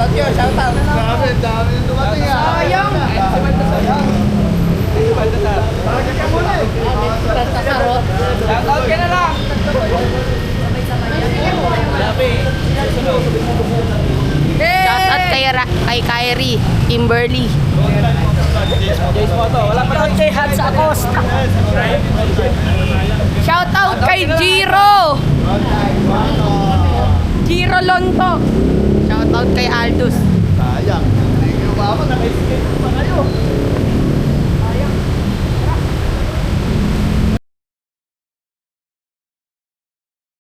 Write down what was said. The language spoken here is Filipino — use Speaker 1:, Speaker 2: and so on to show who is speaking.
Speaker 1: Grabe, dami yung dumating ah.
Speaker 2: Sayang.
Speaker 3: Shoutout ka na lang.
Speaker 2: Shoutout kay Kyrie, Kimberly.
Speaker 3: Jace Moto. Wala pa daw kay Hats Acosta.
Speaker 2: Shoutout kay Jiro. Jiro Lonto. Shoutout kay Aldous.
Speaker 1: Sayang. Hindi kayo ba ako? Naka-escape pa kayo.